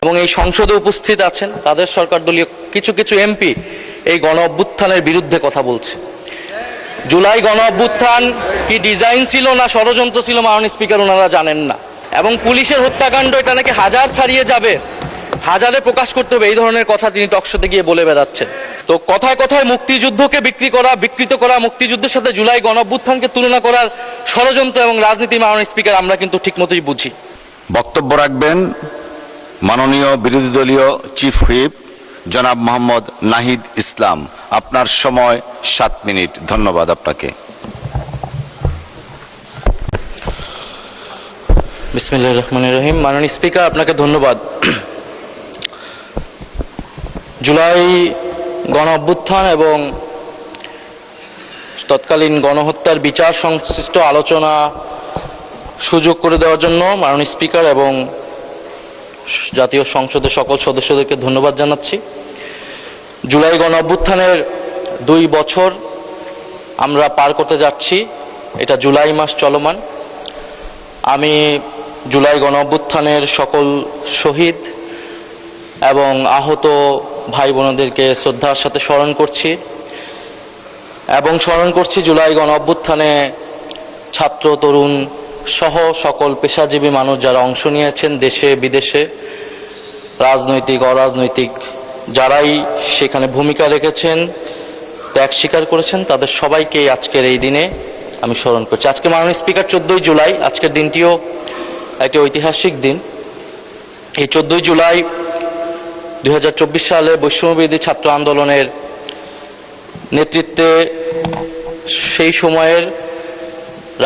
এবং এই সংসদে উপস্থিত আছেন তাদের সরকার দলীয় কিছু কিছু এমপি এই গণ অভ্যুত্থানের বিরুদ্ধে কথা বলছে। জুলাই গণ অভ্যুত্থান কি ডিজাইন ছিল না ষড়যন্ত্র ছিল মাননীয় স্পিকার ওনারা জানেন না। এবং পুলিশের হত্যাকাণ্ড এটা নাকি হাজার ছাড়িয়ে যাবে, হাজারে প্রকাশ করতে হবে, এই ধরনের কথা তিনি টকশোতে গিয়ে বলে বেড়াচ্ছেন। তো কথায় কথায় মুক্তিযুদ্ধকে বিকৃত করা, মুক্তিযুদ্ধের সাথে জুলাই গণ অভ্যুত্থানকে তুলনা করার ষড়যন্ত্র এবং রাজনীতি মাননীয় স্পিকার আমরা কিন্তু ঠিকমতোই বুঝি। বক্তব্য রাখবেন মাননীয় বিরোধী দলীয় চিফ হুইপ জনাব মোহাম্মদ নাহিদ ইসলাম। আপনার সময় 7 মিনিট। ধন্যবাদ আপনাকে। বিসমিল্লাহির রহমানির রহিম। মাননীয় স্পিকার, আপনাকে ধন্যবাদ। জুলাই গণ অভ্যুত্থান এবং তৎকালীন গণহত্যার বিচার সংশ্লিষ্ট আলোচনা সুযোগ করে দেওয়ার জন্য মাননীয় স্পিকার এবং জাতীয় সংসদের সকল সদস্যদেরকে ধন্যবাদ জানাচ্ছি। জুলাই গণ অভ্যুত্থানের 2 বছর আমরা পার করতে যাচ্ছি, এটা জুলাই মাস চলমান। আমি জুলাই গণ অভ্যুত্থানের সকল শহীদ এবং আহত ভাই বোনদেরকে শ্রদ্ধার সাথে স্মরণ করছি এবং স্মরণ করছি জুলাই গণ অভ্যুত্থানে ছাত্র তরুণ সহ সকল পেশাজীবী মানুষ যারা অংশ নিয়েছেন, দেশে বিদেশে, রাজনৈতিক অরাজনৈতিক যারাই সেখানে ভূমিকা রেখেছেন, ত্যাগ স্বীকার করেছেন, তাদের সবাইকে আজকের এই দিনে আমি স্মরণ করছি। আজকে মাননীয় স্পিকার 14 জুলাই, আজকের দিনটিও একটি ঐতিহাসিক দিন। এই 14 জুলাই 2024 সালে বৈষম্যবিরোধী ছাত্র আন্দোলনের নেতৃত্বে সেই সময়ের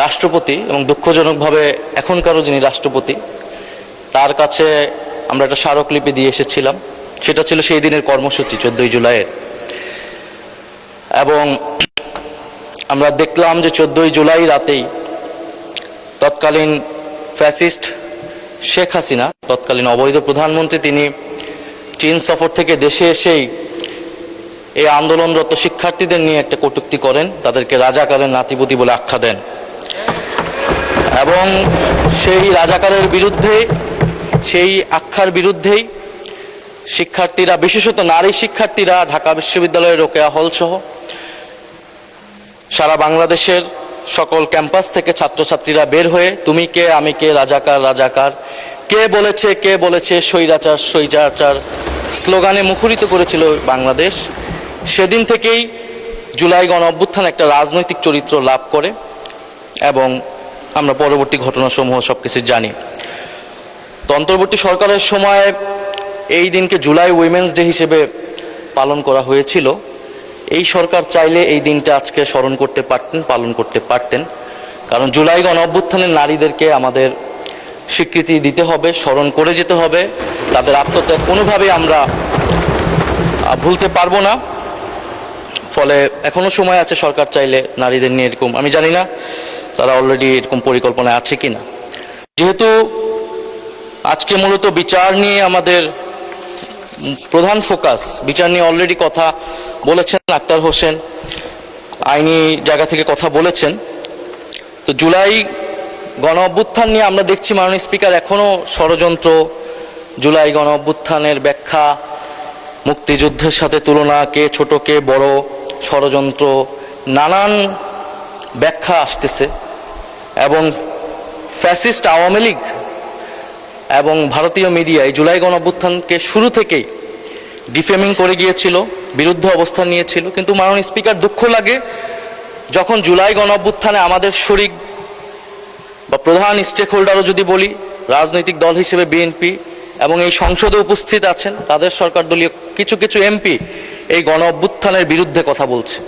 রাষ্ট্রপতি এবং দুঃখজনকভাবে এখনকারও যিনি রাষ্ট্রপতি, তার কাছে আমরা একটা স্মারকলিপি দিয়ে এসেছিলাম। সেটা ছিল সেই দিনের কর্মসূচি 14 জুলাইয়ের। এবং আমরা দেখলাম যে 14 জুলাই রাতেই তৎকালীন ফ্যাসিস্ট শেখ হাসিনা, তৎকালীন অবৈধ প্রধানমন্ত্রী, তিনি চীন সফর থেকে দেশে এসেই এই আন্দোলনরত শিক্ষার্থীদের নিয়ে একটা কটূক্তি করেন, তাদেরকে রাজাকারের নাতিপুতি বলে আখ্যা দেন। এবং সেই রাজাকারের বিরুদ্ধে, সেই আখ্যার বিরুদ্ধেই শিক্ষার্থীরা, বিশেষত নারী শিক্ষার্থীরা ঢাকা বিশ্ববিদ্যালয়ের রোকেয়া হল সহ সারা বাংলাদেশের সকল ক্যাম্পাস থেকে ছাত্রছাত্রীরা বের হয়ে তুমি কে আমি কে, রাজাকার রাজাকার, কে বলেছে স্বৈরাচার স্বৈরাচার স্লোগানে মুখরিত করেছিল বাংলাদেশ। সেদিন থেকেই জুলাই গণ অভ্যুত্থান একটা রাজনৈতিক চরিত্র লাভ করে এবং আমরা পরবর্তী ঘটনাসমূহ সবকিছু জানি। তো অন্তর্বর্তী সরকারের সময় এই দিনকে জুলাই উইমেন্স ডে হিসেবে পালন করা হয়েছিল। এই সরকার চাইলে এই দিনটা আজকে স্মরণ করতে পারতেন, পালন করতে পারতেন, কারণ জুলাই গণ অভ্যুত্থানের নারীদেরকে আমাদের স্বীকৃতি দিতে হবে, স্মরণ করে যেতে হবে। তাদের আত্মত্যাগ কোনোভাবেই আমরা ভুলতে পারবো না। ফলে এখনো সময় আছে সরকার চাইলে নারীদের নিয়ে এরকম, আমি জানি না তারা অলরেডি এরকম পরিকল্পনায় আছে কিনা। যেহেতু আজকে মূলত বিচার নিয়ে আমাদের প্রধান ফোকাস, বিচার নিয়ে অলরেডি কথা বলেছেন আক্তার হোসেন, আইনি জায়গা থেকে কথা বলেছেন। তো জুলাই গণ অভ্যুত্থান নিয়ে আমরা দেখছি মাননীয় স্পিকার এখনো ষড়যন্ত্র, জুলাই গণ অভ্যুত্থানের ব্যাখ্যা, মুক্তিযুদ্ধের সাথে তুলনা, কে ছোট কে বড়, ষড়যন্ত্র, নানান ব্যাখ্যা আসতেছে। এবং ফ্যাসিস্ট আওয়ামী লীগ এবং ভারতীয় মিডিয়া এই জুলাই গণ অভ্যুত্থানকে শুরু থেকেই ডিফেমিং করে গিয়েছিল, বিরুদ্ধে অবস্থান নিয়েছিল। কিন্তু মাননীয় স্পিকার, দুঃখ লাগে যখন জুলাই গণ অভ্যুত্থানে আমাদের শরিক বা প্রধান স্টেক হোল্ডারও যদি বলি, রাজনৈতিক দল হিসেবে বিএনপি এবং এই সংসদে উপস্থিত আছেন তাদের সরকার দলীয় কিছু কিছু এমপি এই গণ অভ্যুত্থানের বিরুদ্ধে কথা বলছে।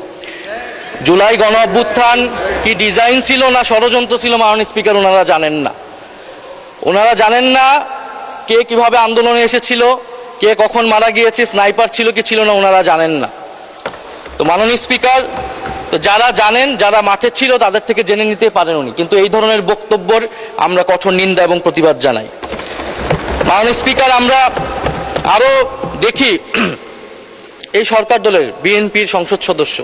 জুলাই গণ অভ্যুত্থান কি ডিজাইন ছিল না ষড়যন্ত্র ছিল মাননীয় স্পিকার ওনারা জানেন না। ওনারা জানেন না কে কিভাবে আন্দোলনে এসেছিল, কে কখন মারা গিয়েছে, স্নাইপার ছিল কি ছিল না, ওনারা জানেন না। তো মাননীয় স্পিকার, তো যারা জানেন, যারা মাঠে ছিল তাদের থেকে জেনে নিতে পারেন উনি, কিন্তু এই ধরনের বক্তব্যের আমরা কঠোর নিন্দা এবং প্রতিবাদ জানাই। মাননীয় স্পিকার, আমরা আরো দেখি এই সরকার দলের বিএনপির সংসদ সদস্য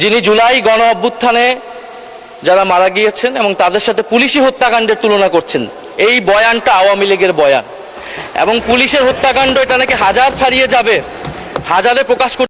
যিনি জুলাই গণ অভ্যুত্থানে যারা মারা গিয়েছেন এবং তাদের সাথে পুলিশি হত্যাকাণ্ডের তুলনা করছেন, এই বয়ানটা আওয়ামী লীগের বয়ান। এবং পুলিশের হত্যাকাণ্ড এটা নাকি হাজার ছাড়িয়ে যাবে, হাজারে প্রকাশ করতে